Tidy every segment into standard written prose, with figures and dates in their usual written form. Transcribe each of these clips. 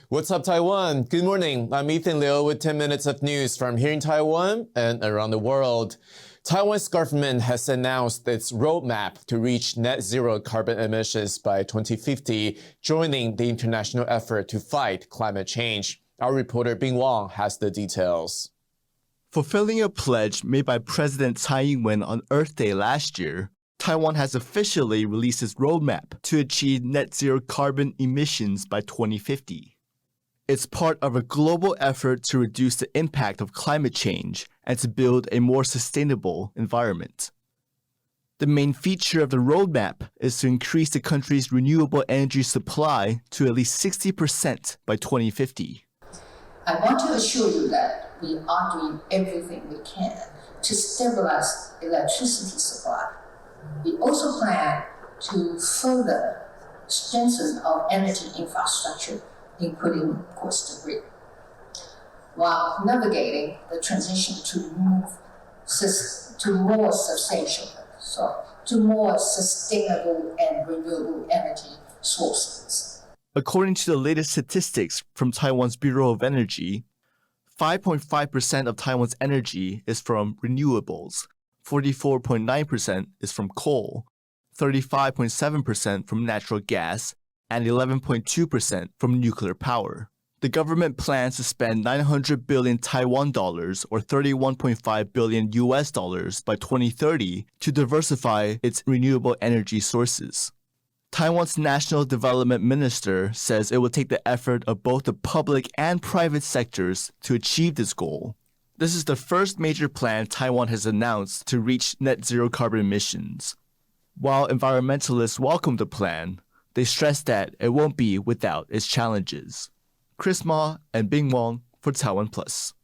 What's up, Taiwan? Good morning. I'm Ethan Liu with 10 minutes of news from here in Taiwan and around the world. Taiwan's government has announced its roadmap to reach net zero carbon emissions by 2050, joining the international effort to fight climate change. Our reporter Bing Wang has the details. Fulfilling a pledge made by President Tsai Ing-wen on Earth Day last year, Taiwan has officially released its roadmap to achieve net zero carbon emissions by 2050. It's part of a global effort to reduce the impact of climate change and to build a more sustainable environment. The main feature of the roadmap is to increase the country's renewable energy supply to at least 60% by 2050. I want to assure you that we are doing everything we can to stabilize electricity supply. We also plan to further strengthen our energy infrastructure, including, of course, the grid, while navigating the transition to more sustainable and renewable energy sources. According to the latest statistics from Taiwan's Bureau of Energy, 5.5% of Taiwan's energy is from renewables, 44.9% is from coal, 35.7% from natural gas, and 11.2% from nuclear power. The government plans to spend 900 billion Taiwan dollars or $31.5 billion US dollars by 2030 to diversify its renewable energy sources. Taiwan's National Development Minister says it will take the effort of both the public and private sectors to achieve this goal. This is the first major plan Taiwan has announced to reach net zero carbon emissions. While environmentalists welcome the plan, they stress that it won't be without its challenges. Chris Ma and Bing Wang for TaiwanPlus.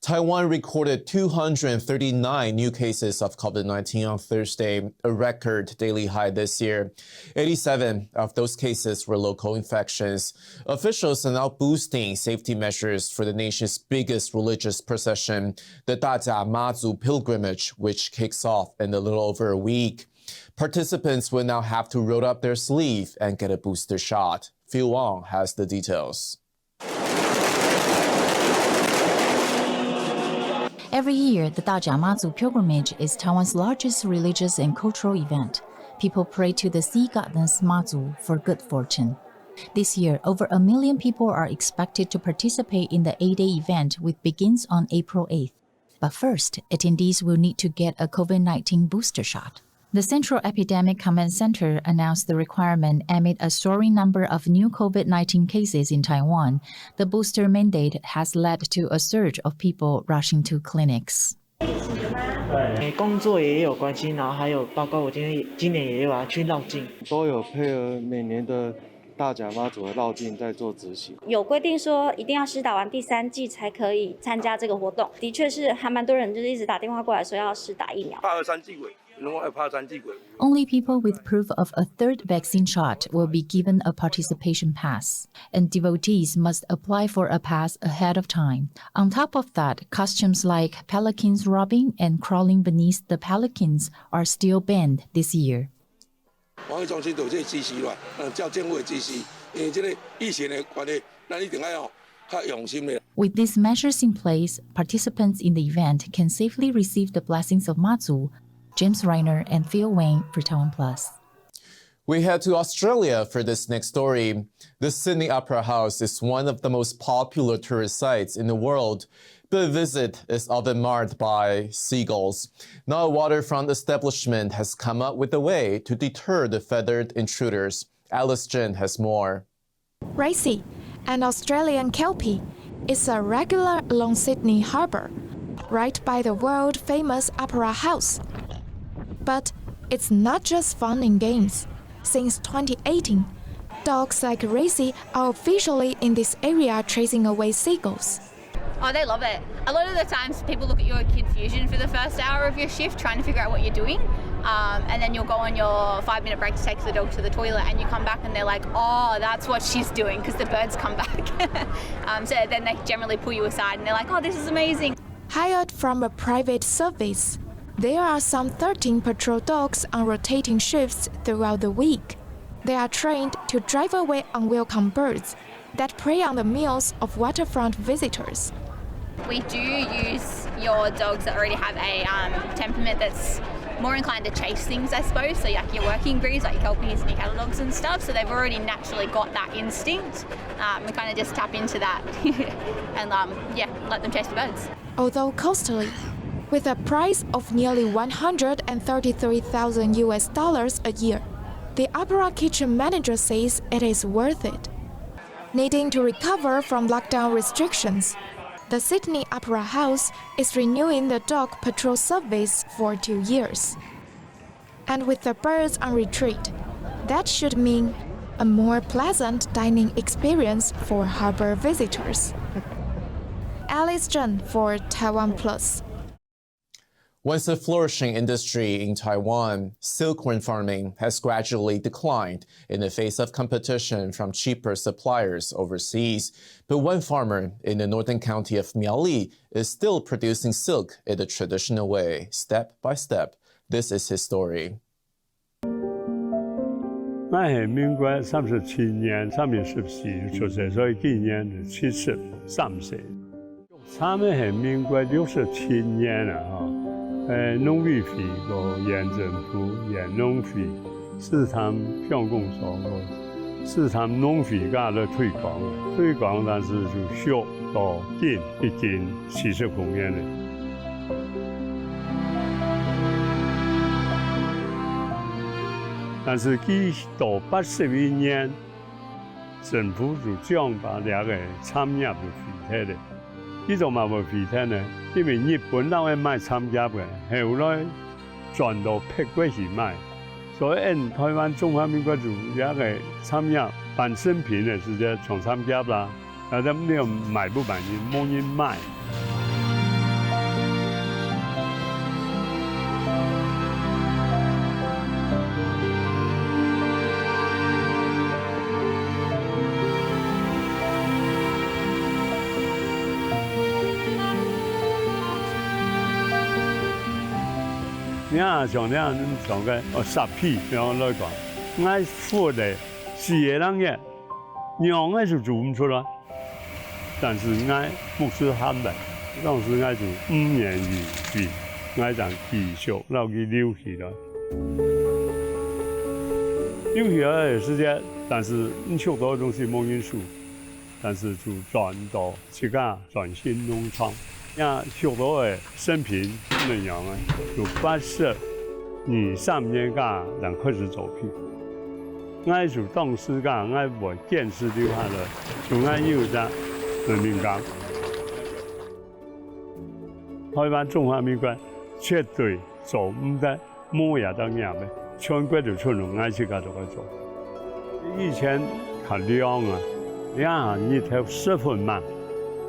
Taiwan recorded 239 new cases of COVID-19 on Thursday, a record daily high this year. 87 of those cases were local infections. Officials are now boosting safety measures for the nation's biggest religious procession, the Tajamatsu Pilgrimage, which kicks off in a little over a week. Participants will now have to roll up their sleeve and get a booster shot. Phil Wang has the details. Every year, the Tajamatsu Pilgrimage is Taiwan's largest religious and cultural event. People pray to the sea goddess Mazu for good fortune. This year, over 1 million people are expected to participate in the 8-day event, which begins on April 8th. But first, attendees will need to get a COVID-19 booster shot. The Central Epidemic Command Center announced the requirement amid a soaring number of new COVID-19 cases in Taiwan. The booster mandate has led to a surge of people rushing to clinics. 工作也有关系，然后还有包括我今年也有去绕境，都有配合每年的大甲妈祖的绕境在做执行。有规定说一定要施打完第3剂才可以参加这个活动，的确是还蛮多人就是一直打电话过来说要施打疫苗。怕2、3剂鬼。Only people with proof of a third vaccine shot will be given a participation pass, and devotees must apply for a pass ahead of time. On top of that, costumes like pelicans robbing and crawling beneath the pelicans are still banned this year. With these measures in place, participants in the event can safely receive the blessings of Mazu. James Reiner and Phil Wayne for TaiwanPlus. We head to Australia for this next story. The Sydney Opera House is one of the most popular tourist sites in the world, but a visit is often marred by seagulls. Now a waterfront establishment has come up with a way to deter the feathered intruders. Alice Jen has more. Racy, an Australian kelpie, is a regular along Sydney Harbour, right by the world-famous Opera House. But it's not just fun and games. Since 2018, dogs like Racy are officially in this area chasing away seagulls. Oh, they love it. A lot of the times people look at your confusion for the first hour of your shift trying to figure out what you're doing. And then you'll go on your 5-minute break to take the dog to the toilet and you come back and they're like, oh, that's what she's doing because the birds come back. So then they generally pull you aside and they're like, oh, this is amazing. Hired from a private service, there are some 13 patrol dogs on rotating shifts throughout the week. They are trained to drive away unwelcome birds, that prey on the meals of waterfront visitors. We do use your dogs that already have a temperament that's more inclined to chase things, I suppose. So like your working breeds, like your Kelpies and your cattle dogs and stuff. So they've already naturally got that instinct. We kind of just tap into that and let them chase the birds. Although costly, with a price of nearly $133,000 a year, the Opera Kitchen manager says it is worth it. Needing to recover from lockdown restrictions, the Sydney Opera House is renewing the dog patrol service for 2 years. And with the birds on retreat, that should mean a more pleasant dining experience for harbor visitors. Alice Zhen for TaiwanPlus. Once a flourishing industry in Taiwan, silkworm farming has gradually declined in the face of competition from cheaper suppliers overseas. But one farmer in the northern county of Miaoli is still producing silk in the traditional way, step by step. This is his story. 我係民國37年3月14日出生，所以今年73歲。他們係民國67年啦，農委會個縣政府縣農會是他們鄉公所個，是他們農會家的推廣，但是就少到近已經70公年了。但是佢到81年，政府就將把兩個產業就廢棄了。呢種嘛冇廢棄呢，因為日本都係賣產業嘅，後來轉到碧桂去賣，所以台灣中華民國就兩個產業半成品嘅直接從產業啦，但係你又賣不滿意，冇人賣。你看像個10批咁樣來講，我付的4個人嘅，讓我就做唔出來，但是我不是喊的，當時我就5年餘費，我就繼續留佢留起來。留起來嘅時間，但是你學到的東西冇人數，但是就轉到自家轉型農場。呀，學到嘅生平那樣啊，就80年3年間人開始走偏。我就當時間我無見識留下來，就我有隻人民港。台灣中華民國絕對做唔得冇嘢得嘢嘅，全國就出農，我自家就去做。以前較涼啊，2下日頭10分慢，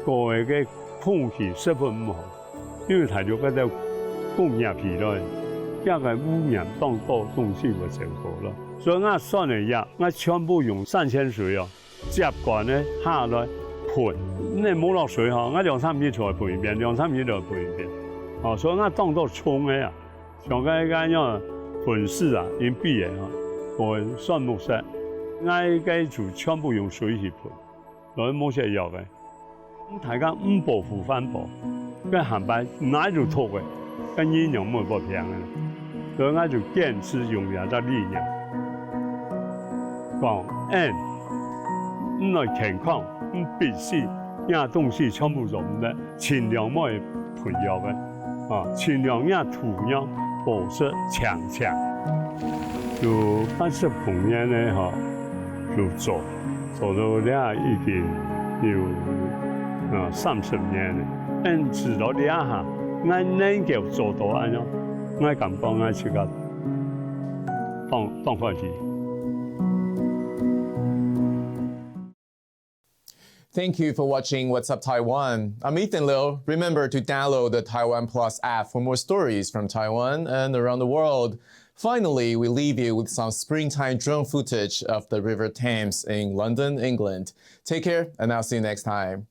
個個嘅空氣十分唔好，因為大陸嗰度工業疲勞，一個污染當多東西嘅成果咯。所以我算嚟日，我全部用3000水哦，接管咧下來盆，你冇落水嗬，我2-3日才盆一遍，2-3日就盆一遍。哦，所以我當到沖嘅啊，像嗰個樣盆式啊，用筆嘅嗬，我算木石，我嘅就全部用水去盆，所以冇食藥嘅。大家5步扶翻步，跟行擺哪就拖嘅，跟營養冇個平嘅，所以我就堅持用人嘅力量，講唔來健康，必須樣東西全部做唔得，盡量唔係培養嘅，盡量樣土壤保持強，就80公年咧就做到咧已經有。30年了，直到2下，我能夠做到咁樣，我感覺我自己當歡喜。Thank you for watching What's Up Taiwan. I'm Ethan Liu. Remember to download the TaiwanPlus app for more stories from Taiwan and around the world. Finally, we leave you with some springtime drone footage of the River Thames in London, England. Take care, and I'll see you next time.